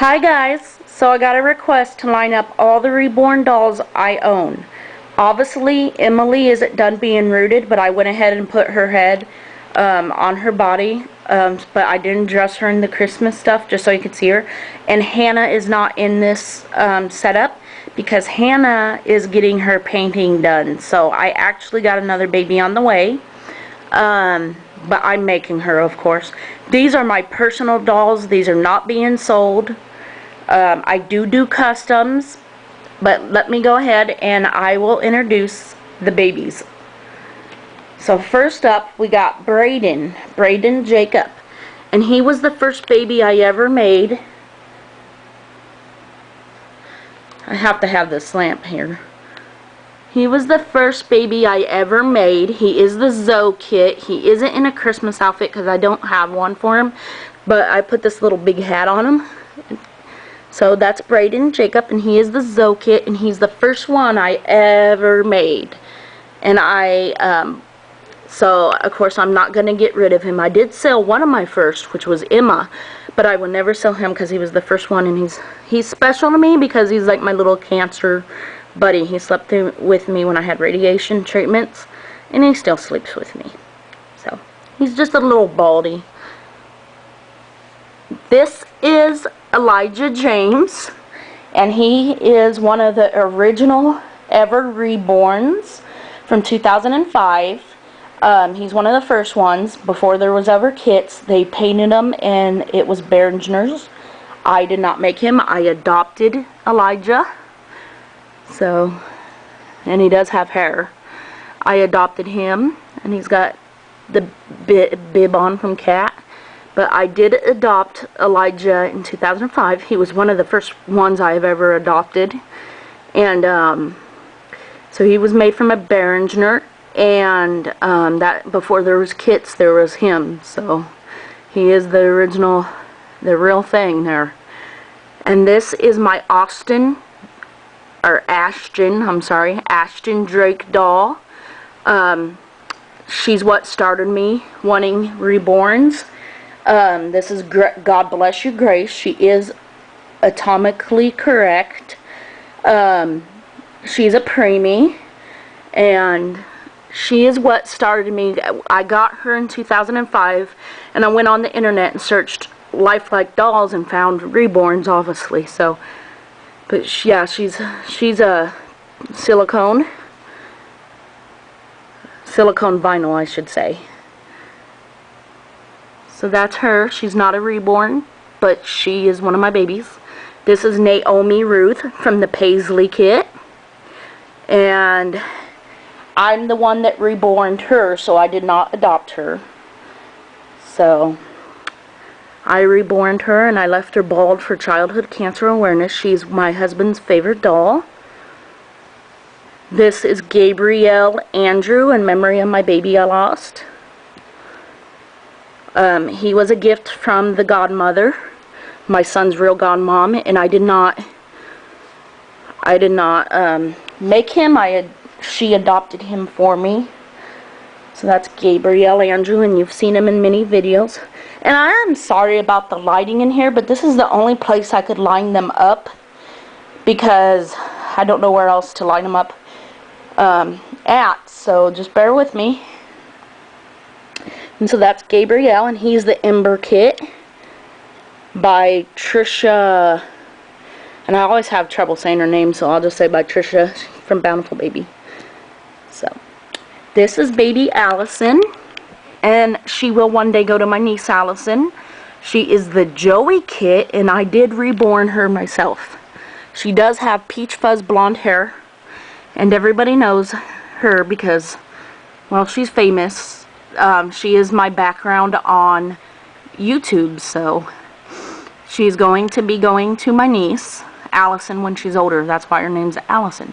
Hi guys, so I got a request to line up all the reborn dolls I own. Obviously Emily isn't done being rooted, but I went ahead and put her head on her body, but I didn't dress her in the Christmas stuff just so you could see her. And Hannah is not in this setup because Hannah is getting her painting done, so I actually got another baby on the way. But I'm making her, of course. These are my personal dolls. These are not being sold. I do customs, but let me go ahead and I will introduce the babies. So first up, we got Braden Jacob. And he was the first baby I ever made. I have to have this lamp here. He was the first baby I ever made. He is the Zoe kit. He isn't in a Christmas outfit because I don't have one for him. But I put this little big hat on him. So that's Braden Jacob, and he is the Zoe kit, and he's the first one I ever made. And so of course I'm not going to get rid of him. I did sell one of my first, which was Emma. But I will never sell him because he was the first one, and he's special to me because he's like my little cancer buddy. He slept with me when I had radiation treatments, and he still sleeps with me. So he's just a little baldy. This is Elijah James, and he is one of the original ever reborns from 2005. He's one of the first ones before there was ever kits. They painted him, and it was Behringer. I did not make him. I adopted Elijah. So, and he does have hair. I adopted him, and he's got the bib on from Cat. But I did adopt Elijah in 2005. He was one of the first ones I've ever adopted. And so he was made from a Behringer. And that before there was kits, there was him. So he is the original, the real thing there. And this is my Ashton Drake doll. She's what started me wanting reborns. This is God Bless You Grace. She is atomically correct. She's a preemie, and she is what started me. I got her in 2005, and I went on the internet and searched lifelike dolls and found reborns, obviously. So, but yeah, she's a silicone vinyl, I should say. So that's her. She's not a reborn, but she is one of my babies. This is Naomi Ruth from the Paisley kit. And I'm the one that reborned her, so I did not adopt her. So I reborned her, and I left her bald for childhood cancer awareness. She's my husband's favorite doll. This is Gabrielle Andrew in memory of my baby I lost. He was a gift from the godmother, my son's real godmom, and I did not make him. She adopted him for me. So that's Gabrielle Andrew, and you've seen him in many videos. And I am sorry about the lighting in here, but this is the only place I could line them up because I don't know where else to line them up at. So just bear with me. And so that's Gabrielle, and he's the Ember kit by Trisha, and I always have trouble saying her name, so I'll just say by Trisha from Bountiful Baby. So this is baby Allison, and she will one day go to my niece Allison. She is the Joey kit, and I did reborn her myself. She does have peach fuzz blonde hair, and everybody knows her because, well, she's famous. She is my background on YouTube, so she's going to be going to my niece Allison when she's older. That's why her name's Allison.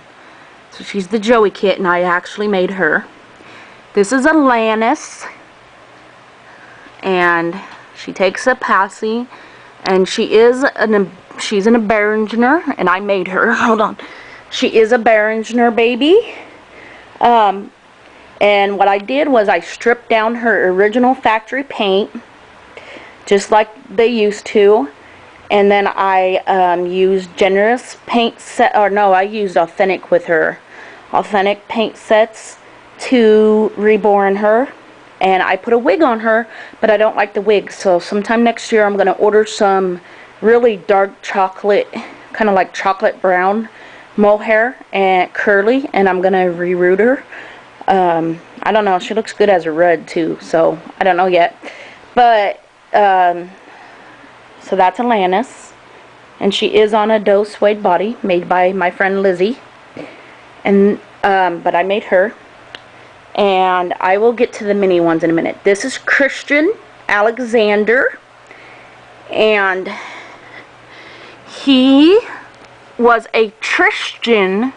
So she's the Joey kit, and I actually made her. This is Alanis, and she takes a passy, and she's in a Behringer, and I made her. Hold on. She is a Behringer baby. And what I did was I stripped down her original factory paint, just like they used to, And then I used generous paint set, or no, I used authentic with her. Authentic paint sets to reborn her. And I put a wig on her, but I don't like the wig. So sometime next year I'm going to order some really dark chocolate, kind of like chocolate brown mohair and curly, and I'm going to reroot her. I don't know, she looks good as a red too, so I don't know yet. But, so that's Alanis, and she is on a doe suede body made by my friend Lizzie. And, but I made her. And I will get to the mini ones in a minute. This is Christian Alexander, and he was a Tristan.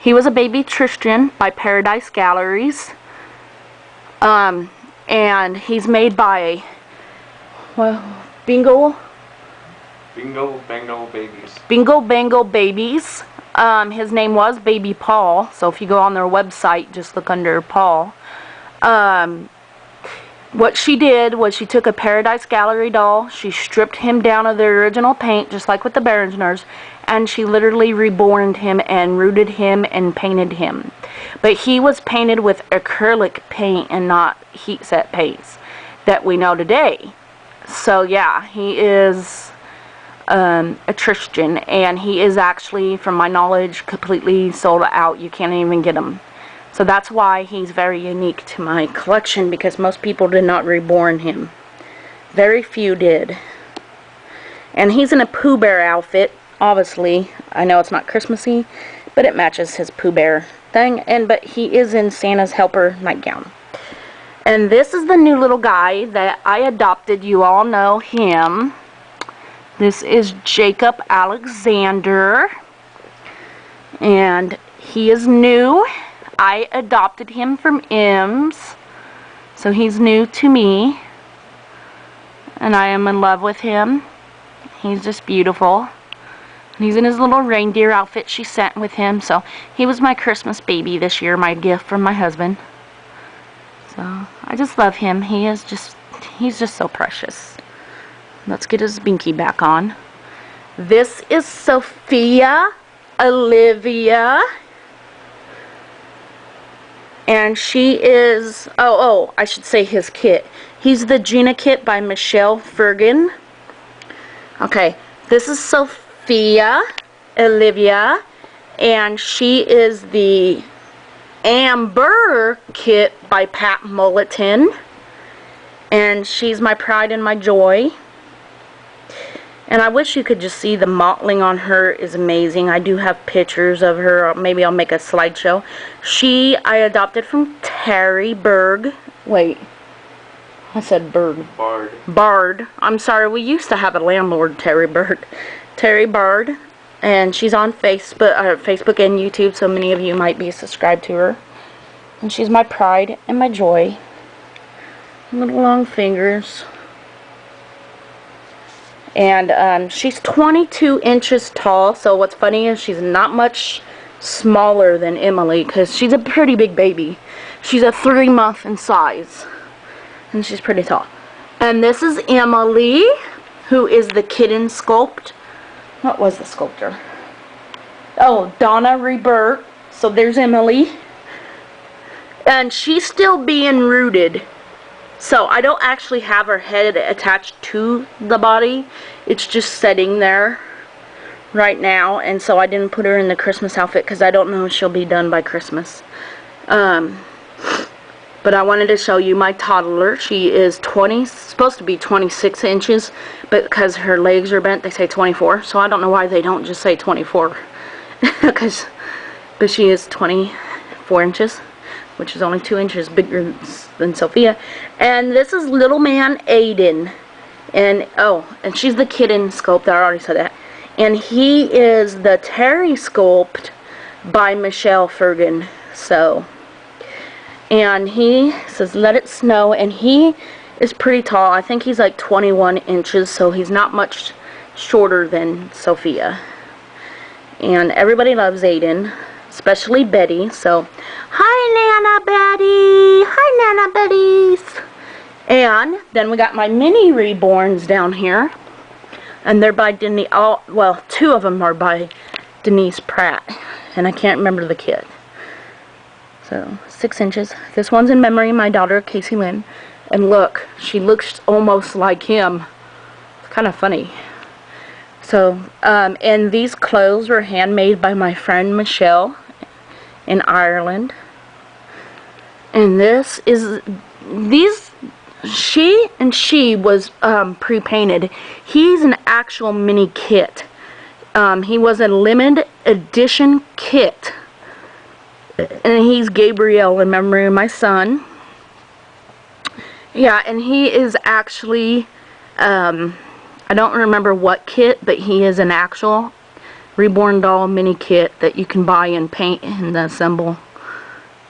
He was a baby Tristan by Paradise Galleries. And he's made by, well, Bingo Bango Babies. Bingo Bango Babies. His name was Baby Paul, so if you go on their website, just look under Paul. What she did was she took a Paradise Gallery doll, she stripped him down of the original paint, just like with the Berenjners, and she literally reborned him and rooted him and painted him. But he was painted with acrylic paint and not heat set paints that we know today. So yeah, he is a Tristan, and he is actually, from my knowledge, completely sold out. You can't even get him. So that's why he's very unique to my collection, because most people did not reborn him. Very few did. And he's in a Pooh Bear outfit, obviously. I know it's not Christmassy, but it matches his Pooh Bear thing. But he is in Santa's helper nightgown. And this is the new little guy that I adopted. You all know him. This is Jacob Alexander, and he is new. I adopted him from M's, so he's new to me, and I am in love with him. He's just beautiful. He's in his little reindeer outfit she sent with him, so he was my Christmas baby this year, my gift from my husband. So I just love him. He's just so precious. Let's get his binky back on. This is Sophia Olivia. And she is, I should say his kit. He's the Gina kit by Michelle Fergan. Okay, this is Sophia Olivia. And she is the Amber kit by Pat Mulliton. And she's my pride and my joy. And I wish you could just see the mottling on her is amazing. I do have pictures of her. Maybe I'll make a slideshow. I adopted from Terry Berg. Wait. I said Berg. Bard. I'm sorry. We used to have a landlord, Terry Berg. Terry Bard. And she's on Facebook and YouTube, so many of you might be subscribed to her. And she's my pride and my joy. Little long fingers. And she's 22 inches tall, so what's funny is she's not much smaller than Emily, because she's a pretty big baby. She's a 3-month in size, and she's pretty tall. And this is Emily, who is the kitten sculpt. What was the sculptor? Oh, Donna Rebert. So there's Emily. And she's still being rooted. So I don't actually have her head attached to the body. It's just sitting there right now. And so I didn't put her in the Christmas outfit because I don't know if she'll be done by Christmas. But I wanted to show you my toddler. She is supposed to be 26 inches. But because her legs are bent, they say 24. So I don't know why they don't just say 24. But she is 24 inches. Which is only 2 inches bigger than Sophia. And this is little man Aiden. And she's the kitten sculpt. I already said that. And he is the Terry sculpt by Michelle Fergan. So, and he says let it snow, and he is pretty tall. I think he's like 21 inches, so he's not much shorter than Sophia. And everybody loves Aiden, especially Betty. So hi Nana Betty, hi Nana Betties. And then we got my mini reborns down here. And they're by Denise, well, 2 of them are by Denise Pratt, and I can't remember the kid. So, 6 inches. This one's in memory of my daughter, Casey Lynn. And look, she looks almost like him. It's kind of funny. So, and these clothes were handmade by my friend Michelle in Ireland. And this is, she was pre-painted. He's an actual mini kit. He was a limited edition kit. And he's Gabriel in memory of my son. Yeah, and he is actually, I don't remember what kit, but he is an actual reborn doll mini kit that you can buy and paint and assemble.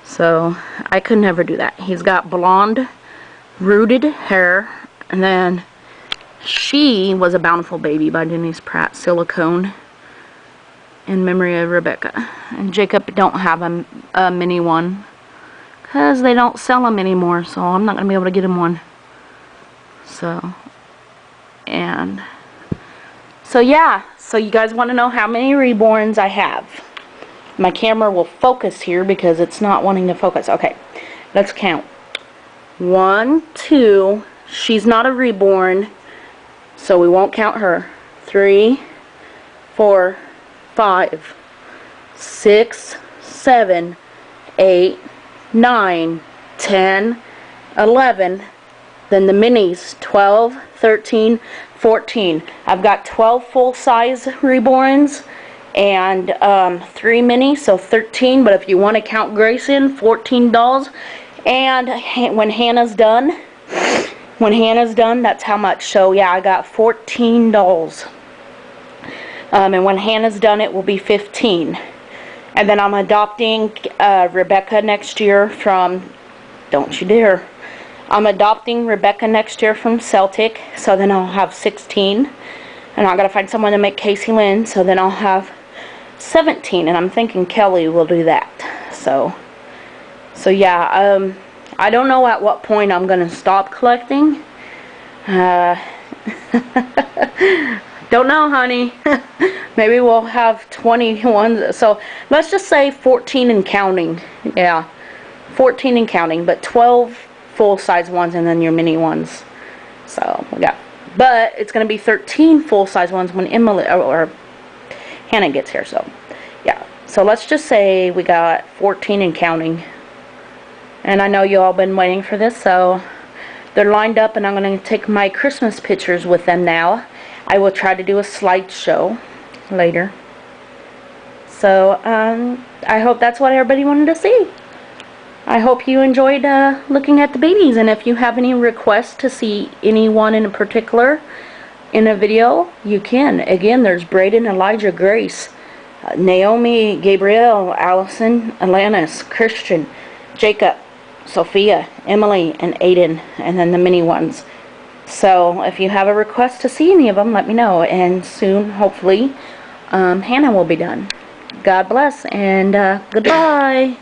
So, I could never do that. He's got blonde, rooted hair, and then she was a Bountiful Baby by Denise Pratt, silicone, in memory of Rebecca. And Jacob don't have a mini one, because they don't sell them anymore, so I'm not going to be able to get him one. So, and, so yeah, so you guys want to know how many reborns I have. My camera will focus here because it's not wanting to focus. Okay, let's count. 1, 2, she's not a reborn, so we won't count her. 3, 4, 5, 6, 7, 8, 9, 10, 11, then the minis, 12, 13, 14. I've got 12 full-size reborns and 3 minis, so 13, but if you want to count Grace in, 14 dolls. And when Hannah's done, that's how much. So yeah, I got 14 dolls. And when Hannah's done, it will be 15. And then I'm adopting Rebecca next year from, don't you dare. I'm adopting Rebecca next year from Celtic, so then I'll have 16. And I gotta find someone to make Casey Lynn, so then I'll have 17. And I'm thinking Kelly will do that. So yeah, I don't know at what point I'm gonna stop collecting. Don't know, honey. Maybe we'll have 21. So let's just say 14 and counting. Yeah, 14 and counting, but 12 full-size ones and then your mini ones. So yeah, but it's gonna be 13 full-size ones when Emily or Hannah gets here. So yeah, so let's just say we got 14 and counting. And I know you all been waiting for this, so they're lined up, and I'm gonna take my Christmas pictures with them now. I will try to do a slideshow later. So, I hope that's what everybody wanted to see. I hope you enjoyed looking at the babies, and if you have any requests to see anyone in particular in a video, you can. Again, there's Braden, Elijah, Grace, Naomi, Gabriel, Allison, Alanis, Christian, Jacob, Sophia, Emily, and Aiden, and then the mini ones. So if you have a request to see any of them, let me know, and soon, hopefully, Hannah will be done. God bless, and goodbye.